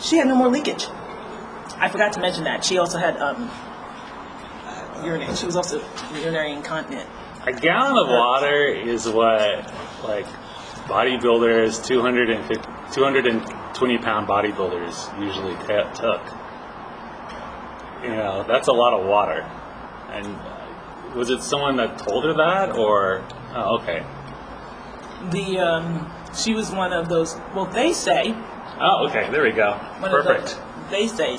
she had no more leakage. I forgot to mention that. She also had urinary. She was also urinary incontinent. A gallon of water is what, like, bodybuilders, 220-pound bodybuilders usually took. That's a lot of water. And was it someone that told her that, or? Oh, okay. She was one of those. Well, they say. Oh, okay. There we go. Perfect. They say.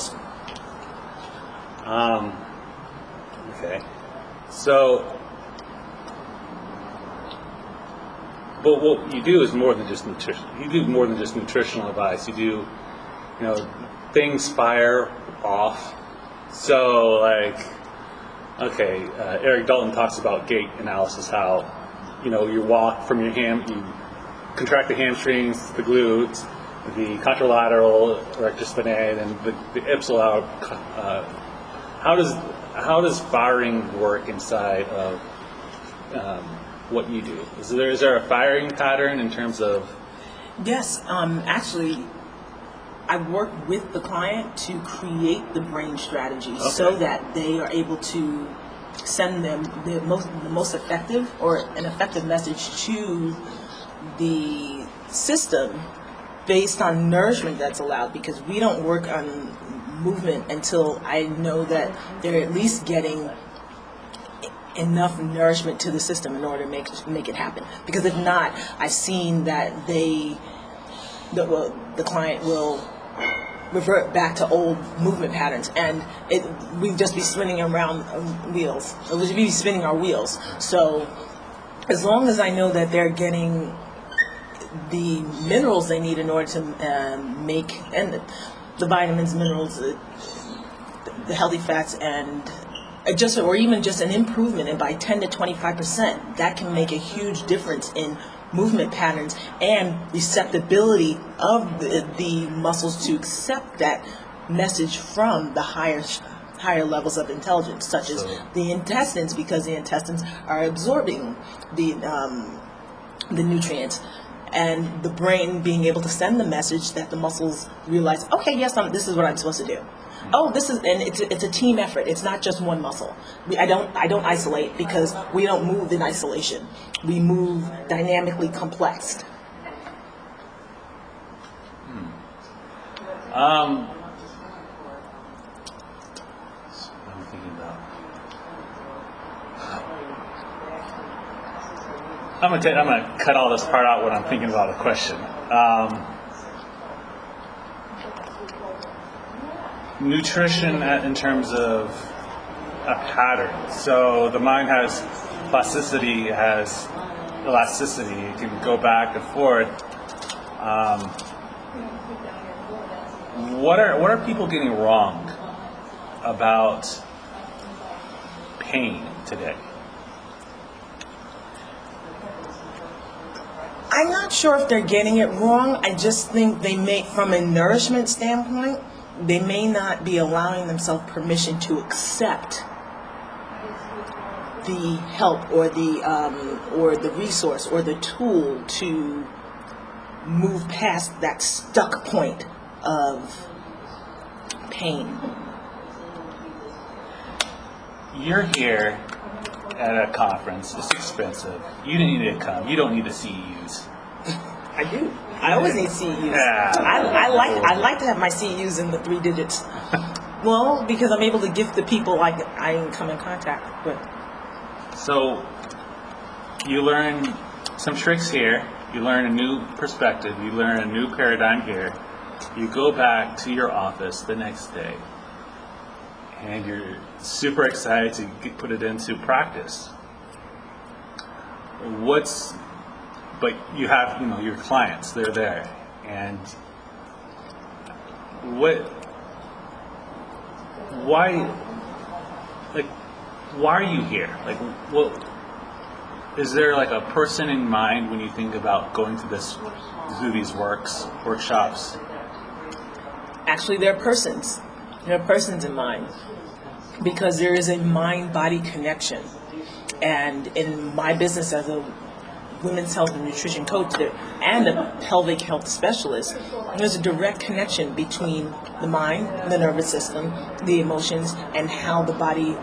Okay. So, but what you do is more than just nutrition. You do more than just nutritional advice. You do, things fire off. So, like, okay, Eric Dalton talks about gait analysis. How, you walk from your you contract the hamstrings, the glutes, the contralateral rectus spinae, and the ipsilateral. How does firing work inside of what you do? Is there a firing pattern in terms of? Yes, actually, I work with the client to create the brain strategy so that they are able to send them the most effective or an effective message to the system based on nourishment that's allowed, because we don't work on movement until I know that they're at least getting enough nourishment to the system in order to make it happen. Because if not, I've seen that the client will revert back to old movement patterns, and we'd just be spinning around wheels. We'd be spinning our wheels. So as long as I know that they're getting the minerals they need in order to make, and the vitamins, minerals, the healthy fats, and even just an improvement in by 10 to 25%, that can make a huge difference in movement patterns and receptibility of the muscles to accept that message from the higher levels of intelligence, such as the intestines, because the intestines are absorbing the nutrients, and the brain being able to send the message that the muscles realize, okay, yes, this is what I'm supposed to do. Oh, it's a team effort. It's not just one muscle. I don't isolate, because we don't move in isolation. We move dynamically complexed. I'm thinking about. I'm gonna cut all this part out when I'm thinking about a question. Nutrition in terms of a pattern. So the mind has plasticity, it has elasticity. It can go back and forth. What are people getting wrong about pain today? I'm not sure if they're getting it wrong. I just think from a nourishment standpoint, they may not be allowing themselves permission to accept the help or the resource or the tool to move past that stuck point of pain. You're here at a conference. It's expensive. You didn't need to come. You don't need the CEUs. I do. I always need CEUs. Yeah. I like to have my CEUs in the 3 digits. Well, because I'm able to gift the people I come in contact with. So you learn some tricks here. You learn a new perspective. You learn a new paradigm here. You go back to your office the next day, and you're super excited to put it into practice. But you have, your clients, they're there. And why are you here? Is there a person in mind when you think about going to these workshops? Actually, there are persons. There are persons in mind, because there is a mind-body connection. And in my business as a women's health and nutrition coach and a pelvic health specialist, there's a direct connection between the mind, the nervous system, the emotions, and how the body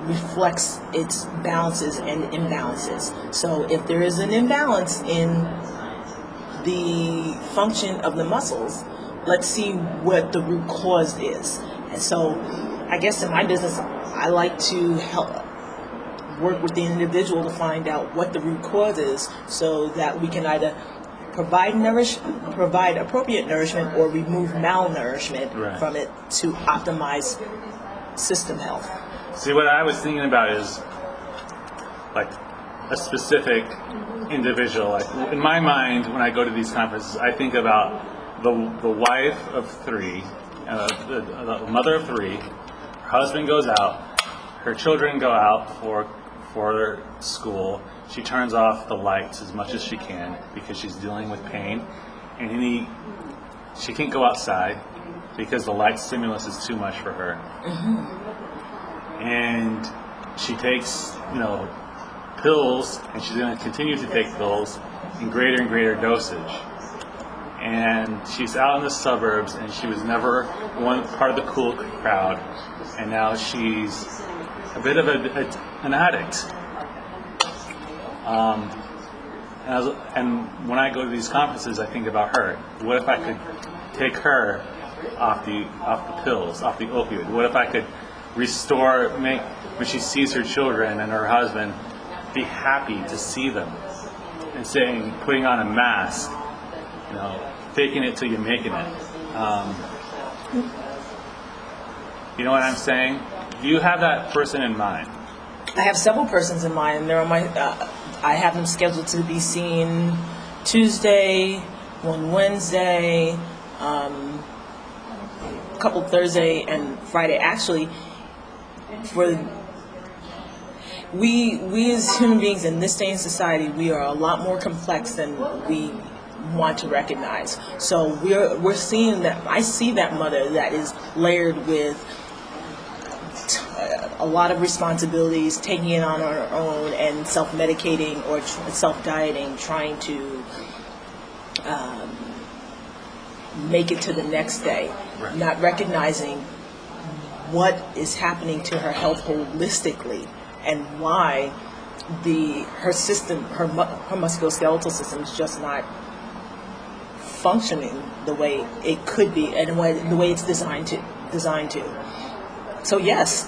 reflects its balances and imbalances. So if there is an imbalance in the function of the muscles, let's see what the root cause is. And so I guess in my business, I like to help work with the individual to find out what the root cause is, so that we can either provide appropriate nourishment or remove malnourishment from it to optimize system health. See, what I was thinking about is like a specific individual. Like in my mind, when I go to these conferences, I think about the wife of three, the mother of three. Her husband goes out. Her children go out for school. She turns off the lights as much as she can because she's dealing with pain, and she can't go outside because the light stimulus is too much for her. Mm-hmm. And she takes, pills, and she's going to continue to take pills in greater and greater dosage. And she's out in the suburbs, and she was never one part of the cool crowd, and now she's a bit of an addict. And when I go to these conferences, I think about her. What if I could take her off the pills, off the opioid? What if I could restore, when she sees her children and her husband, be happy to see them, and putting on a mask, faking it till you're making it. You know what I'm saying? Do you have that person in mind? I have several persons in mind. They're on my. I have them scheduled to be seen Tuesday, one Wednesday, a couple Thursday and Friday. Actually, we as human beings in this day in society, we are a lot more complex than we want to recognize. So we're seeing that. I see that mother that is layered with a lot of responsibilities, taking it on her own and self-medicating or self-dieting, trying to make it to the next day, not recognizing what is happening to her health holistically and why her musculoskeletal system is just not functioning the way it could be and the way it's designed to. So yes,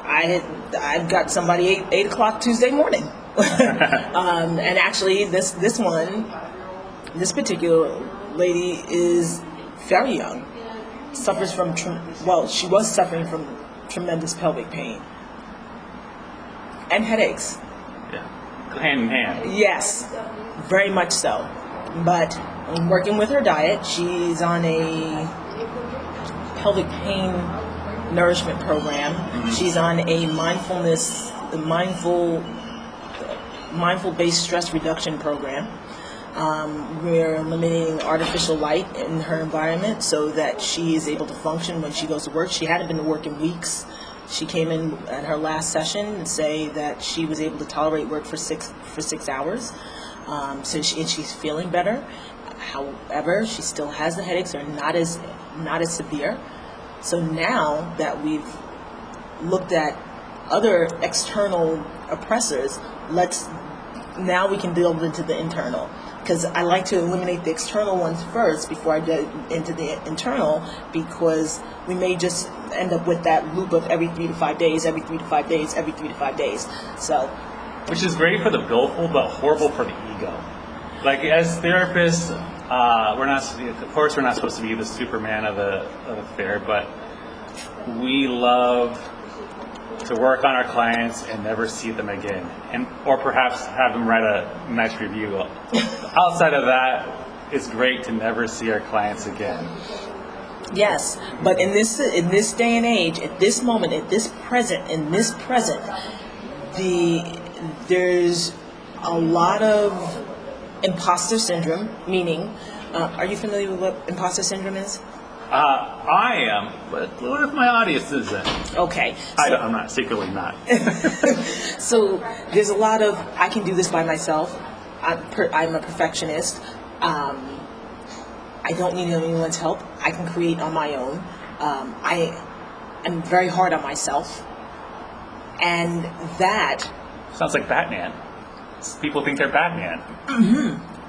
I've got somebody 8 o'clock Tuesday morning, and actually this particular lady is very young, suffers from she was suffering from tremendous pelvic pain and headaches. Yeah, hand in hand. Yes, very much so. But I'm working with her diet. She's on a pelvic pain nourishment program. Mm-hmm. She's on a mindful-based stress reduction program. We're eliminating artificial light in her environment so that she is able to function when she goes to work. She hadn't been to work in weeks. She came in at her last session and say that she was able to tolerate work for 6 hours. And she's feeling better. However, she still has the headaches. They're not as severe. So now that we've looked at other external oppressors, now we can delve into the internal. Because I like to eliminate the external ones first before I get into the internal, because we may just end up with that loop of every 3 to 5 days, every 3 to 5 days, every 3 to 5 days. So, which is great for the billful, but horrible for the ego. Like as therapists, we're not supposed to be the Superman of the affair, but we love to work on our clients and never see them again, or perhaps have them write a nice review. Outside of that, it's great to never see our clients again. Yes, but in this day and age, at this moment, in this present, there's a lot of imposter syndrome. Meaning, are you familiar with what imposter syndrome is? I am, but what if my audience isn't? Okay. I'm not, secretly not. So there's a lot of, I can do this by myself. I'm a perfectionist. I don't need anyone's help. I can create on my own. I am very hard on myself. And that... Sounds like Batman. People think they're Batman.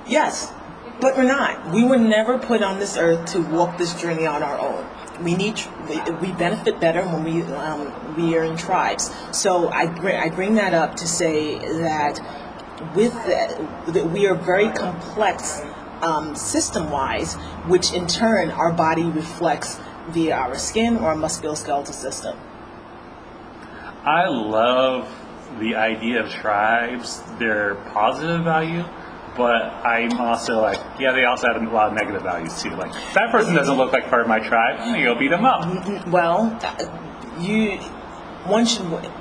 Yes, but we're not. We were never put on this earth to walk this journey on our own. We benefit better when we are in tribes. So I bring that up to say that with that we are very complex system-wise, which in turn our body reflects via our skin or our musculoskeletal system. I love the idea of tribes, their positive value, but I'm also like, yeah, they also have a lot of negative values too. Like, that person doesn't look like part of my tribe, I'm gonna go beat them up. Well,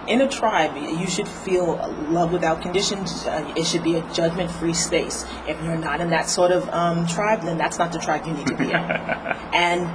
in a tribe, you should feel love without conditions. It should be a judgment-free space. If you're not in that sort of tribe, then that's not the tribe you need to be in. And